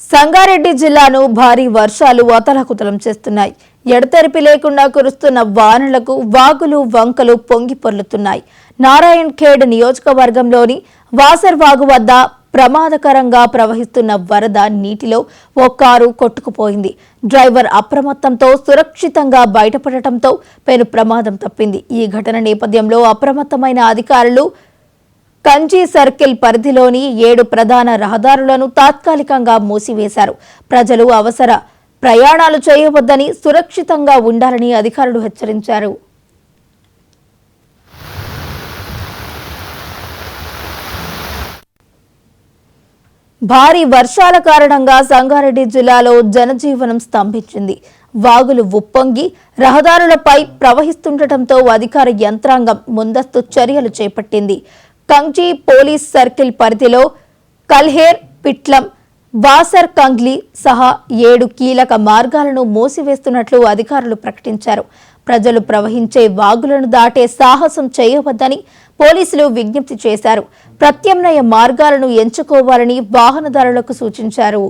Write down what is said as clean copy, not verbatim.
సంగారెడ్డి జిల్లాను భారీ వర్షాలు అతలాకుతలం చేస్తున్నాయి. ఎడతెరిపి లేకుండా కురుస్తున్న వానలకు వాగులు వంకలు పొంగి పొర్లుతున్నాయి. నారాయణ్ ఖేడ్ నియోజకవర్గంలోని వాసర్ వాగు వద్ద ప్రమాదకరంగా ప్రవహిస్తున్న వరద నీటిలో ఓ కారు కొట్టుకుపోయింది. డ్రైవర్ అప్రమత్తంతో సురక్షితంగా బయటపడటంతో పెను ప్రమాదం తప్పింది. ఈ ఘటన నేపథ్యంలో అప్రమత్తమైన అధికారులు కంచి సర్కిల్ పరిధిలోని 7 ప్రధాన రహదారులను తాత్కాలికంగా మూసివేశారు. ప్రజలు అవసర ప్రయాణాలు చేయవద్దని, సురక్షితంగా ఉండాలని అధికారులు హెచ్చరించారు. భారీ వర్షాల కారణంగా సంగారెడ్డి జిల్లాలో జనజీవనం స్తంభించింది. వాగులు ఉప్పొంగి రహదారులపై ప్రవహిస్తుండటంతో అధికార యంత్రాంగం ముందస్తు చర్యలు చేపట్టింది. కంచి పోలీస్ సర్కిల్ పరిధిలో కల్హేర్, పిట్లం, వాసర్ కంగ్లీ సహా 7 కీలక మార్గాలను మూసివేస్తున్నట్లు అధికారులు ప్రకటించారు. ప్రజలు ప్రవహించే వాగులను దాటే సాహసం చేయవద్దని పోలీసులు విజ్ఞప్తి చేశారు. ప్రత్యామ్నాయ మార్గాలను ఎంచుకోవాలని వాహనదారులకు సూచించారు.